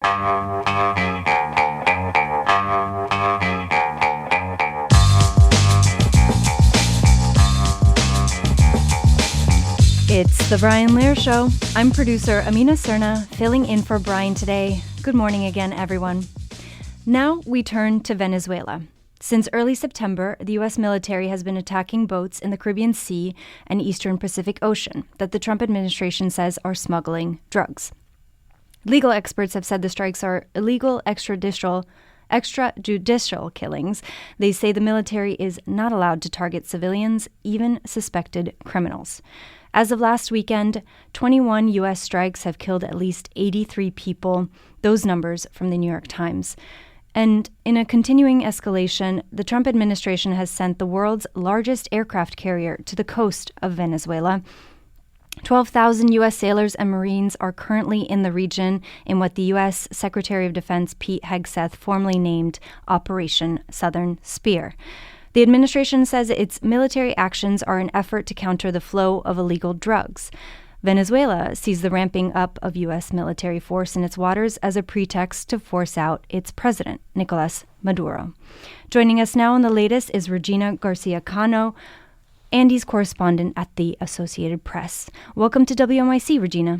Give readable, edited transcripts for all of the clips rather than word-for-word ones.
It's the Brian Lear Show. I'm producer Amina Serna, filling in for Brian today. Good morning again, everyone. Now we turn to Venezuela. Since early September, the U.S. military has been attacking boats in the Caribbean Sea and Eastern Pacific Ocean that the Trump administration says are smuggling drugs. Legal experts have said the strikes are illegal extrajudicial killings. They say the military is not allowed to target civilians, even suspected criminals. As of last weekend, 21 U.S. strikes have killed at least 83 people, those numbers from the New York Times. And in a continuing escalation, the Trump administration has sent the world's largest aircraft carrier to the coast of Venezuela. 12,000 U.S. sailors and Marines are currently in the region in what the U.S. Secretary of Defense Pete Hegseth formally named Operation Southern Spear. The administration says its military actions are an effort to counter the flow of illegal drugs. Venezuela sees the ramping up of U.S. military force in its waters as a pretext to force out its president, Nicolas Maduro. Joining us now on the latest is Regina Garcia Cano, Andy's correspondent at the Associated Press. Welcome to WNYC, Regina.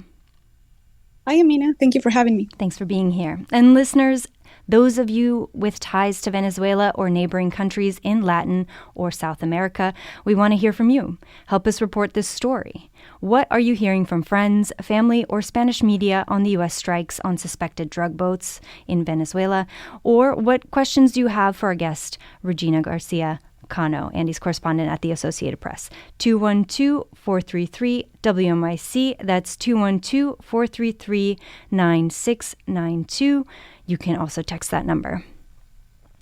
Hi, Amina. Thank you for having me. Thanks for being here. And listeners, those of you with ties to Venezuela or neighboring countries in Latin or South America, we want to hear from you. Help us report this story. What are you hearing from friends, family, or Spanish media on the U.S. strikes on suspected drug boats in Venezuela? Or what questions do you have for our guest, Regina Garcia Cano, Andy's correspondent at the Associated Press? 212-433-WNYC. That's 212-433-9692. You can also text that number.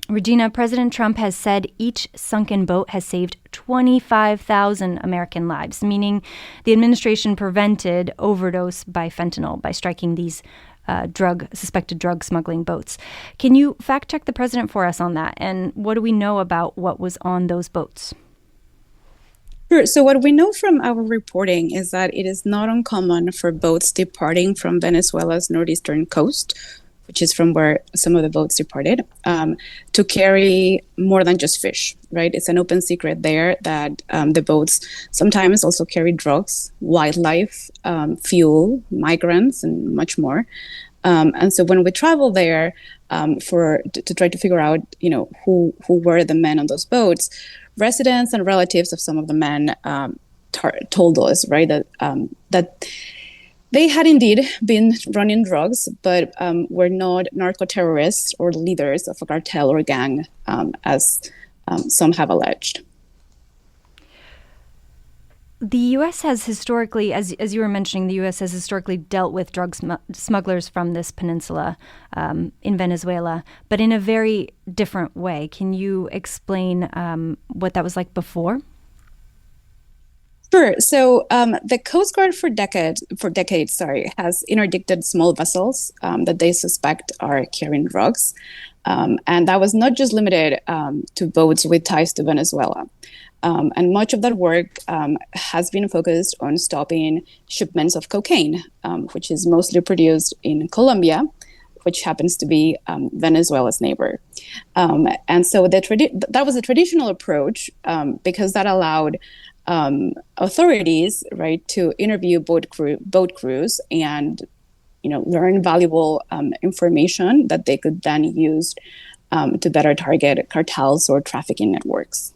Regina, President Trump has said each sunken boat has saved 25,000 American lives, meaning the administration prevented overdose by fentanyl by striking these suspected drug smuggling boats. Can you fact check the president for us on that? And what do we know about what was on those boats? Sure. So what we know from our reporting is that it is not uncommon for boats departing from Venezuela's northeastern coast, which is from where some of the boats departed, to carry more than just fish, right? It's an open secret there that the boats sometimes also carry drugs, wildlife, fuel, migrants, and much more. And so when we travel there to try to figure out, who were the men on those boats, residents and relatives of some of the men told us, right, that they had indeed been running drugs, but were not narco-terrorists or leaders of a cartel or gang, as some have alleged. The U.S. has historically, as you were mentioning, the U.S. has historically dealt with drug smugglers from this peninsula in Venezuela, but in a very different way. Can you explain what that was like before? Sure. So the Coast Guard for decades, has interdicted small vessels that they suspect are carrying drugs. And that was not just limited to boats with ties to Venezuela. And much of that work has been focused on stopping shipments of cocaine, which is mostly produced in Colombia, which happens to be Venezuela's neighbor. And so that was a traditional approach because that allowed authorities, right, to interview boat crews and, learn valuable information that they could then use to better target cartels or trafficking networks.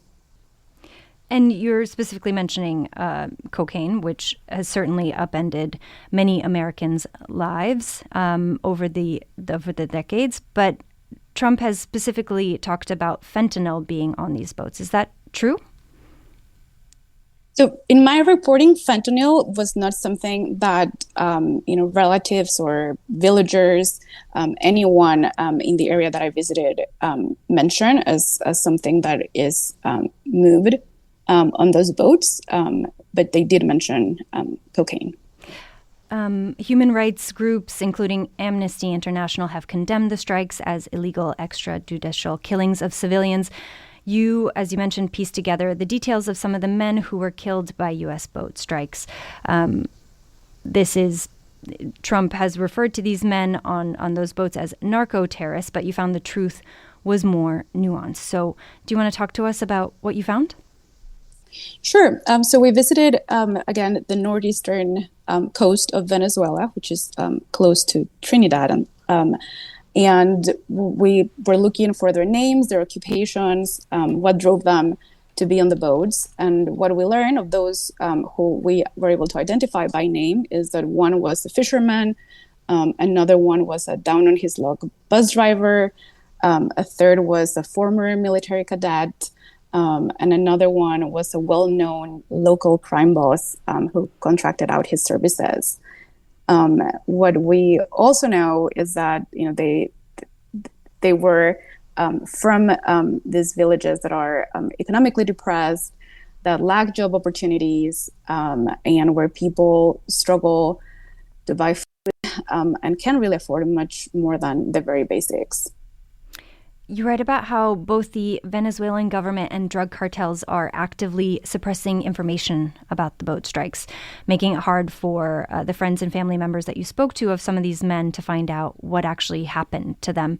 And you're specifically mentioning cocaine, which has certainly upended many Americans' lives over the decades. But Trump has specifically talked about fentanyl being on these boats. Is that true? So in my reporting, fentanyl was not something that, relatives or villagers, anyone in the area that I visited mentioned as something that is moved on those boats, but they did mention cocaine. Human rights groups, including Amnesty International, have condemned the strikes as illegal extrajudicial killings of civilians. You, as you mentioned, pieced together the details of some of the men who were killed by U.S. boat strikes. This is Trump has referred to these men on those boats as narco-terrorists, but you found the truth was more nuanced. So do you want to talk to us about what you found? Sure. So we visited, again, the northeastern coast of Venezuela, which is close to Trinidad. And we were looking for their names, their occupations, what drove them to be on the boats. And what we learned of those who we were able to identify by name is that one was a fisherman, another one was a down-on-his-luck bus driver, a third was a former military cadet, and another one was a well-known local crime boss who contracted out his services. What we also know is that they were from these villages that are economically depressed, that lack job opportunities, and where people struggle to buy food and can't really afford much more than the very basics. You write about how both the Venezuelan government and drug cartels are actively suppressing information about the boat strikes, making it hard for the friends and family members that you spoke to of some of these men to find out what actually happened to them.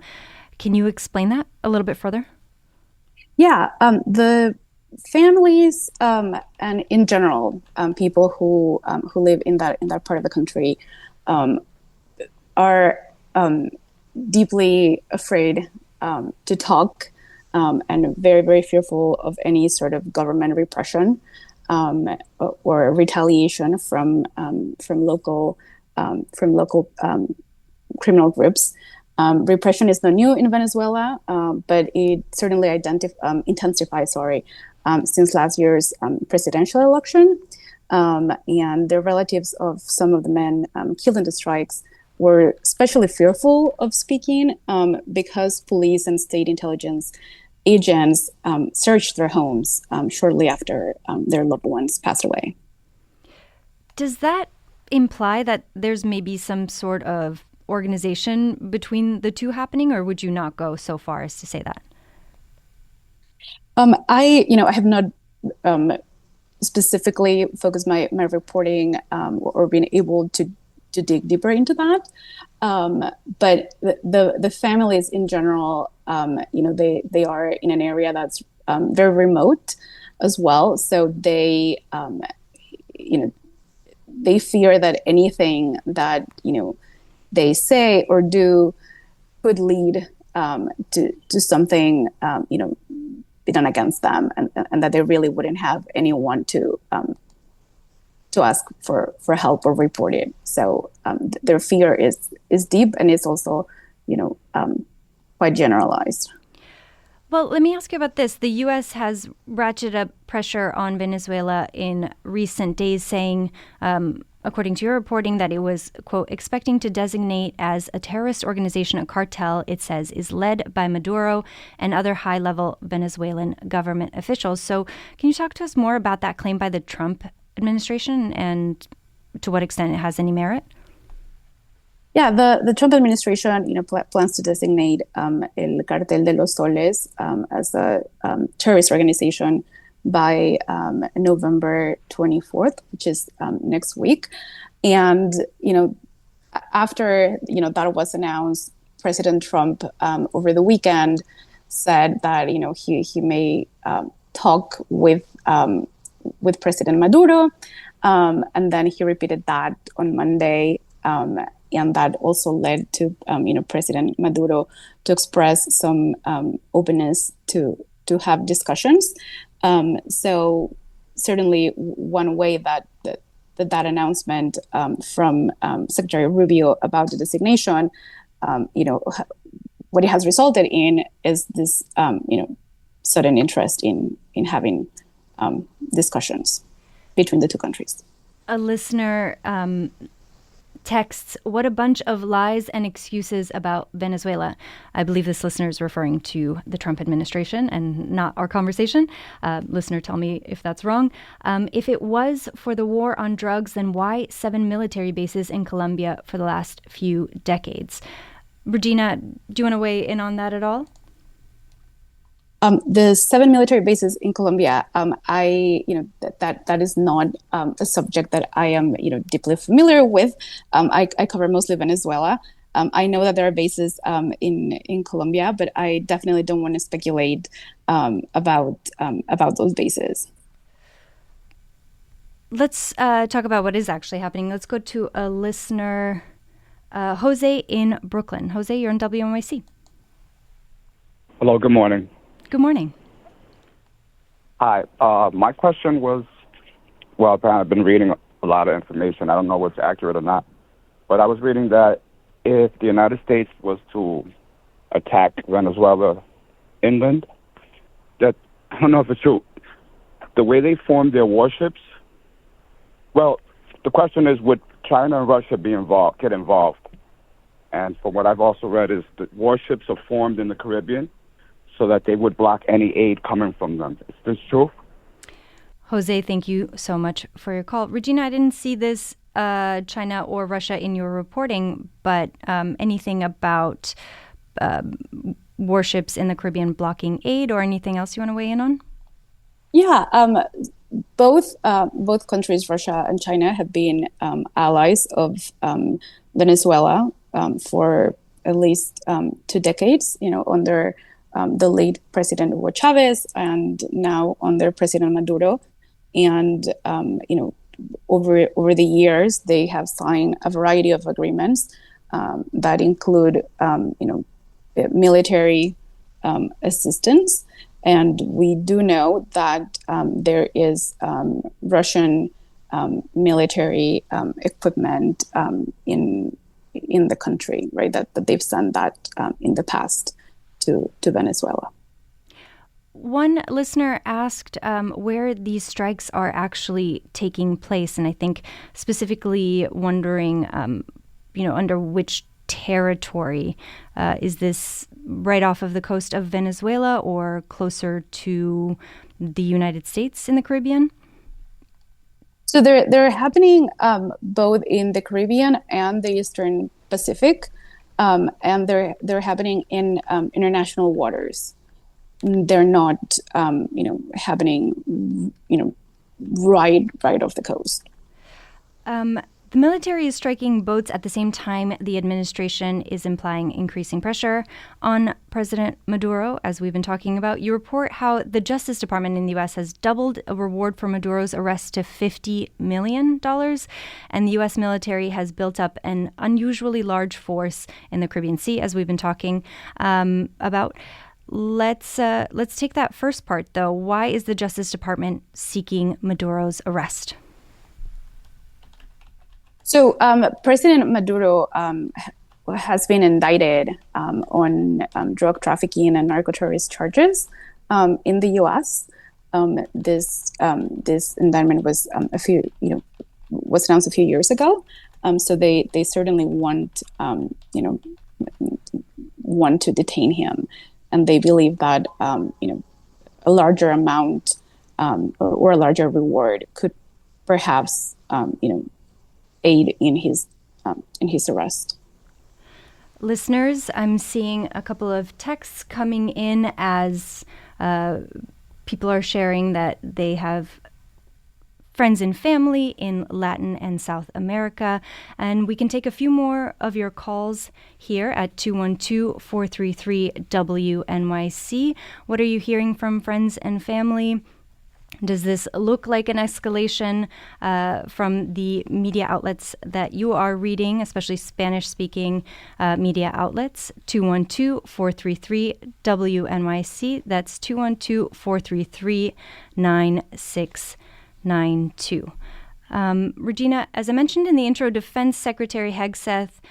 Can you explain that a little bit further? Yeah, the families and in general, people who live in that part of the country are deeply afraid to talk and very, very fearful of any sort of government repression or retaliation from local criminal groups. Repression is not new in Venezuela, but it certainly intensified since last year's presidential election. And the relatives of some of the men killed in the strikes were especially fearful of speaking because police and state intelligence agents searched their homes shortly after their loved ones passed away. Does that imply that there's maybe some sort of organization between the two happening, or would you not go so far as to say that? I have not specifically focused my reporting or been able to dig deeper into that. But the families in general, they are in an area that's very remote as well. So they fear that anything that, they say or do could lead to something, be done against them, and that they really wouldn't have anyone to ask for help or report it. So their fear is deep, and it's also, quite generalized. Well, let me ask you about this. The U.S. has ratcheted up pressure on Venezuela in recent days, saying, according to your reporting, that it was, quote, expecting to designate as a terrorist organization a cartel, it says, is led by Maduro and other high-level Venezuelan government officials. So can you talk to us more about that claim by the Trump administration and to what extent it has any merit? Yeah, the Trump administration, plans to designate El Cartel de los Soles as a terrorist organization by November 24th, which is next week. And after that was announced, President Trump over the weekend said that he may talk with President Maduro, and then he repeated that on Monday. And that also led to, President Maduro to express some openness to have discussions. So certainly one way that announcement from Secretary Rubio about the designation, what it has resulted in is this, sudden interest in having discussions between the two countries. A listener texts, "What a bunch of lies and excuses about Venezuela." I believe this listener is referring to the Trump administration and not our conversation. Listener, tell me if that's wrong. If it was for the war on drugs, then why 7 military bases in Colombia for the last few decades? Regina, do you want to weigh in on that at all? The 7 military bases in Colombia, that is not a subject that I am, deeply familiar with. I cover mostly Venezuela. I know that there are bases in Colombia, but I definitely don't want to speculate about those bases. Let's talk about what is actually happening. Let's go to a listener, Jose in Brooklyn. Jose, you're on WNYC. Hello, good morning. Good morning. Hi. My question was, well, I've been reading a lot of information. I don't know what's accurate or not, but I was reading that if the United States was to attack Venezuela inland, that, I don't know if it's true, the way they formed their warships, well, the question is, would China and Russia get involved? And from what I've also read is that warships are formed in the Caribbean so that they would block any aid coming from them. Is this true? Jose, thank you so much for your call. Regina, I didn't see this China or Russia in your reporting, but anything about warships in the Caribbean blocking aid or anything else you want to weigh in on? Yeah, both countries, Russia and China, have been allies of Venezuela for at least 2 decades, under the late President Hugo Chavez and now under President Maduro. And, over the years, they have signed a variety of agreements that include, military assistance. And we do know that there is Russian military equipment in the country, right? That they've sent that in the past to Venezuela. One listener asked where these strikes are actually taking place, and I think specifically wondering, under which territory. Is this right off of the coast of Venezuela or closer to the United States in the Caribbean? So they're happening both in the Caribbean and the Eastern Pacific, and they're happening in international waters. They're not, happening, right off the coast. The military is striking boats at the same time the administration is implying increasing pressure on President Maduro, as we've been talking about. You report how the Justice Department in the U.S. has doubled a reward for Maduro's arrest to $50 million, and the U.S. military has built up an unusually large force in the Caribbean Sea, as we've been talking about. Let's take that first part, though. Why is the Justice Department seeking Maduro's arrest? So President Maduro has been indicted on drug trafficking and narco-terrorist charges in the U.S. This indictment was was announced a few years ago. So they certainly want to detain him, and they believe that a larger amount or a larger reward could perhaps aid in his arrest. Listeners, I'm seeing a couple of texts coming in as people are sharing that they have friends and family in Latin and South America. And we can take a few more of your calls here at 212-433-WNYC. What are you hearing from friends and family? Does this look like an escalation from the media outlets that you are reading, especially Spanish-speaking media outlets? 212-433-WNYC. That's 212-433-9692. Regina, as I mentioned in the intro, Defense Secretary Hegseth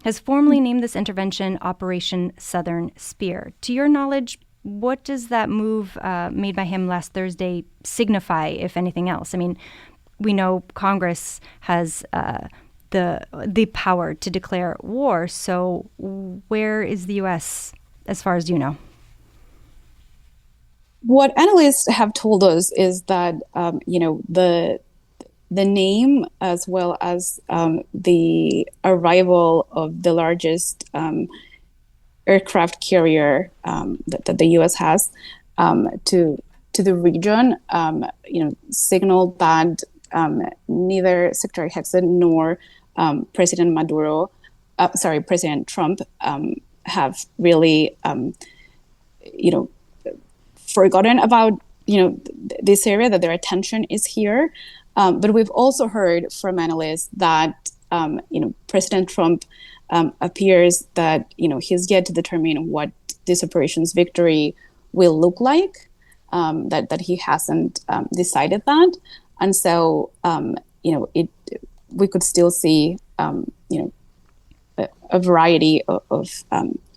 has formally named this intervention Operation Southern Spear. To your knowledge, what does that move made by him last Thursday signify, if anything else? I mean, we know Congress has the power to declare war. So where is the U.S. as far as you know? What analysts have told us is that the name, as well as the arrival of the largest aircraft carrier that the U.S. has, to the region, signaled that neither Secretary Hexon nor President Trump have really, forgotten about this area, that their attention is here. But we've also heard from analysts that President Trump appears that he's yet to determine what this operation's victory will look like. That he hasn't decided that, and so we could still see a variety of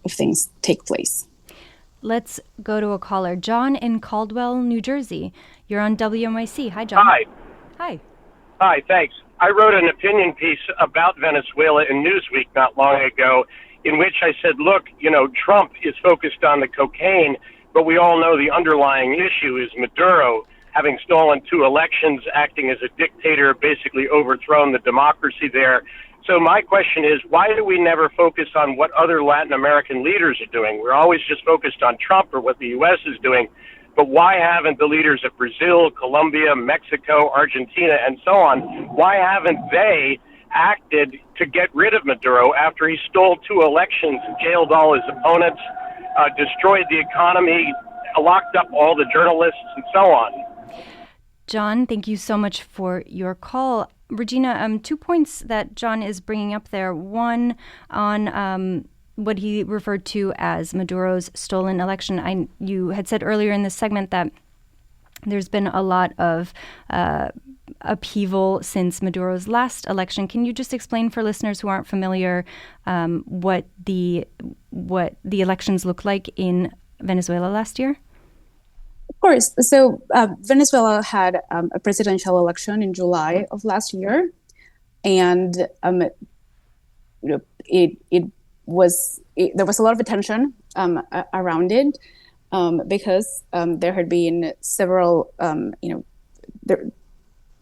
things take place. Let's go to a caller. John in Caldwell, New Jersey. You're on WNYC. Hi, John. Hi. Hi. Hi, thanks. I wrote an opinion piece about Venezuela in Newsweek not long ago, in which I said, look, Trump is focused on the cocaine, but we all know the underlying issue is Maduro, having stolen 2 elections, acting as a dictator, basically overthrown the democracy there. So my question is, why do we never focus on what other Latin American leaders are doing? We're always just focused on Trump or what the U.S. is doing, but why haven't the leaders of Brazil, Colombia, Mexico, Argentina, and so on, why haven't they acted to get rid of Maduro after he stole 2 elections, jailed all his opponents, destroyed the economy, locked up all the journalists, and so on? John, thank you so much for your call. Regina, 2 points that John is bringing up there. One on what he referred to as Maduro's stolen election. You had said earlier in this segment that there's been a lot of upheaval since Maduro's last election. Can you just explain for listeners who aren't familiar what the elections look like in Venezuela last year? Of course. So Venezuela had a presidential election in July of last year, and there was a lot of attention around it because there had been several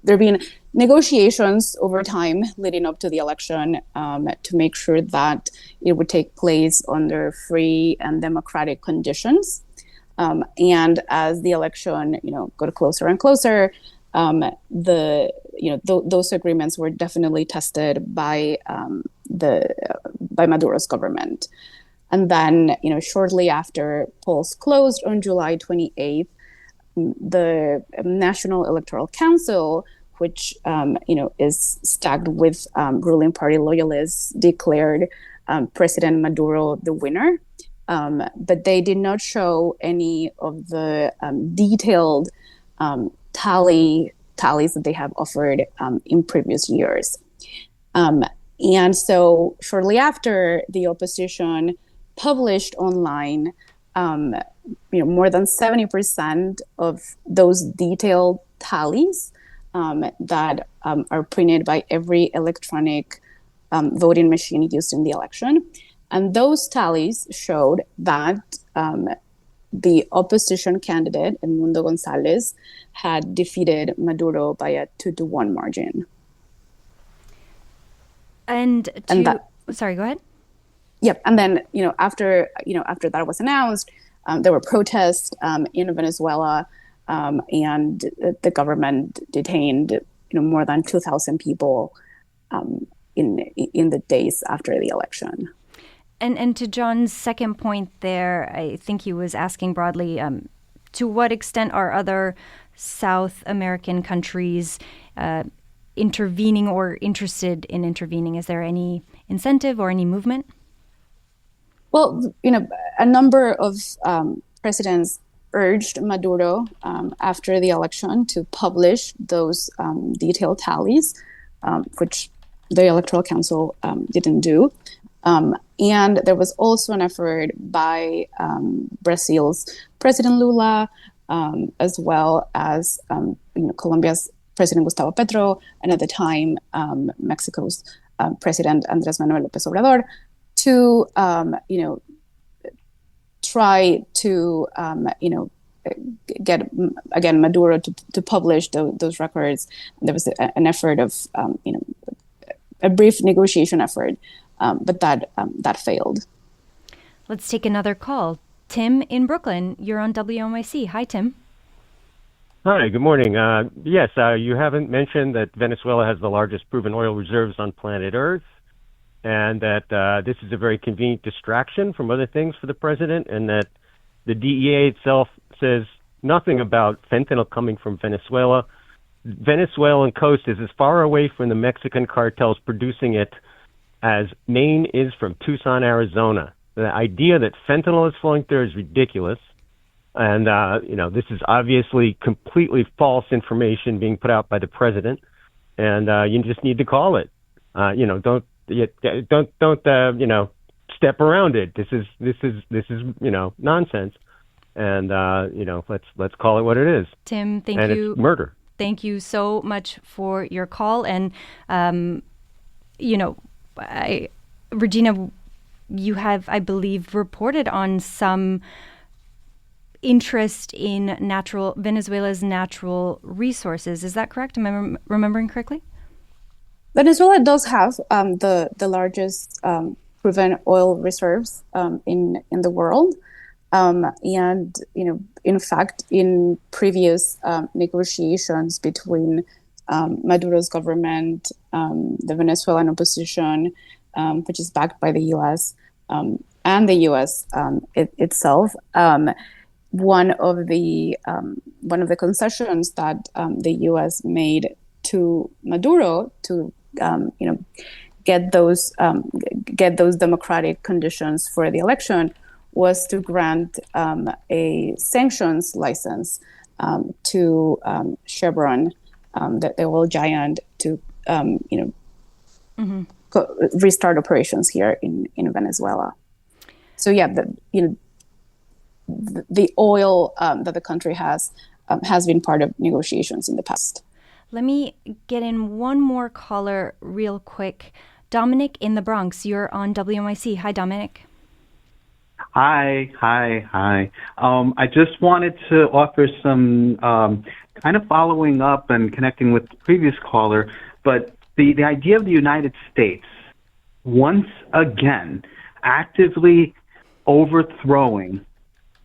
there have been negotiations over time leading up to the election to make sure that it would take place under free and democratic conditions. And as the election, got closer and closer, those agreements were definitely tested by Maduro's government. And then, shortly after polls closed on July 28th, the National Electoral Council, which is stacked with ruling party loyalists, declared President Maduro the winner. But they did not show any of the detailed tallies that they have offered in previous years. And so shortly after, the opposition published online more than 70% of those detailed tallies that are printed by every electronic voting machine used in the election. And those tallies showed that the opposition candidate, Edmundo Gonzalez, had defeated Maduro by a 2-1 margin. Sorry, go ahead. Yep. And then, after that was announced, there were protests in Venezuela, and the government detained, more than 2,000 people in the days after the election. And to John's second point there, I think he was asking broadly, to what extent are other South American countries intervening or interested in intervening? Is there any incentive or any movement? Well, a number of presidents urged Maduro after the election to publish those detailed tallies, which the Electoral Council didn't do. And there was also an effort by Brazil's President Lula, as well as Colombia's President Gustavo Petro, and at the time Mexico's President Andrés Manuel López Obrador, to try to get again Maduro to publish those records. There was an effort of a brief negotiation effort. But that failed. Let's take another call. Tim in Brooklyn, you're on WNYC. Hi, Tim. Hi, good morning. Yes, you haven't mentioned that Venezuela has the largest proven oil reserves on planet Earth, and that this is a very convenient distraction from other things for the president, and that the DEA itself says nothing about fentanyl coming from Venezuela. Venezuelan coast is as far away from the Mexican cartels producing it as Maine is from Tucson, Arizona. The idea that fentanyl is flowing there is ridiculous. And, this is obviously completely false information being put out by the president. And you just need to call it. Don't step around it. This is nonsense. And, let's call it what it is. Tim, thank and you. It's murder. Thank you so much for your call. And, Regina, you have, I believe, reported on some interest in Venezuela's natural resources. Is that correct? Am I remembering correctly? Venezuela does have the largest proven oil reserves in the world. And, in fact, in previous negotiations between Maduro's government, the Venezuelan opposition, which is backed by the U.S., and the U.S. Itself, one of the concessions that the U.S. made to Maduro to get those democratic conditions for the election was to grant a sanctions license to Chevron, the oil giant, to restart operations here in Venezuela. So yeah, the oil that the country has been part of negotiations in the past. Let me get in one more caller real quick. Dominic in the Bronx, you're on WNYC. Hi, Dominic. Hi. I just wanted to offer some kind of following up and connecting with the previous caller, but the idea of the United States once again actively overthrowing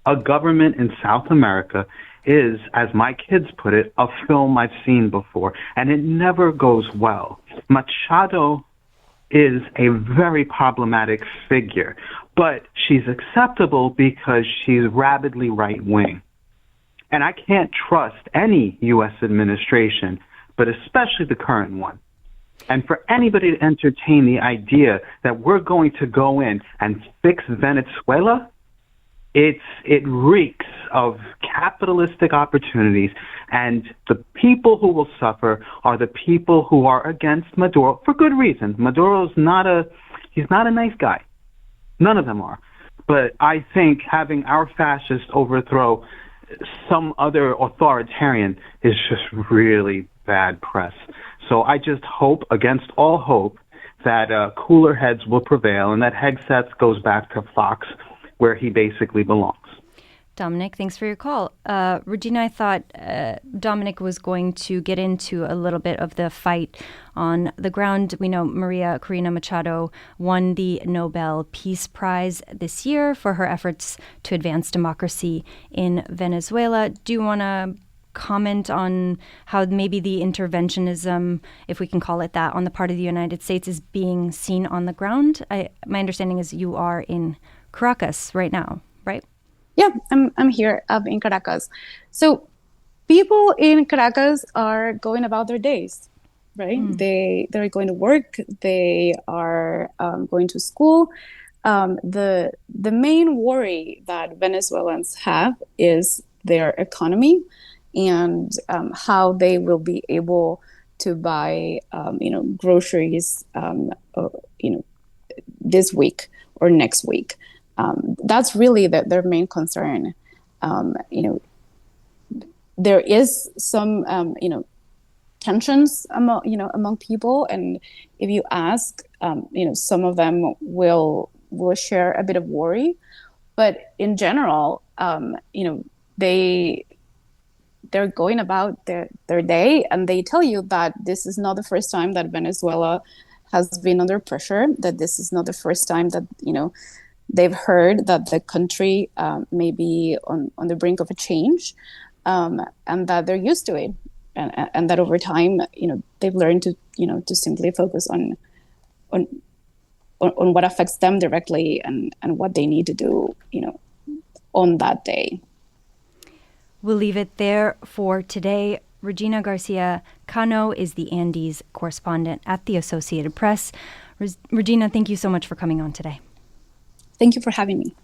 a government in South America is, as my kids put it, a film I've seen before, and it never goes well. Machado is a very problematic figure, but she's acceptable because she's rabidly right-wing. And I can't trust any U.S. administration, but especially the current one. And for anybody to entertain the idea that we're going to go in and fix Venezuela, it reeks of capitalistic opportunities, and the people who will suffer are the people who are against Maduro for good reason. Maduro's he's not a nice guy. None of them are. But I think having our fascists overthrow some other authoritarian is just really bad press. So I just hope, against all hope, that cooler heads will prevail and that Hegseth goes back to Fox, where he basically belongs. Dominic, thanks for your call. Regina, I thought Dominic was going to get into a little bit of the fight on the ground. We know Maria Corina Machado won the Nobel Peace Prize this year for her efforts to advance democracy in Venezuela. Do you want to comment on how maybe the interventionism, if we can call it that, on the part of the United States is being seen on the ground? My understanding is you are in Caracas right now, right? Yeah, I'm here in Caracas. So people in Caracas are going about their days, right? They're going to work. They are going to school. The main worry that Venezuelans have is their economy and how they will be able to buy, groceries, this week or next week. That's really their main concern. There is some, tensions among people, and if you ask, some of them will share a bit of worry, but in general, they're going about their day, and they tell you that this is not the first time that Venezuela has been under pressure, that this is not the first time that, they've heard that the country may be on the brink of a change, and that they're used to it, and that over time, they've learned to simply focus on what affects them directly and what they need to do, on that day. We'll leave it there for today. Regina Garcia Cano is the Andes correspondent at the Associated Press. Regina, thank you so much for coming on today. Thank you for having me.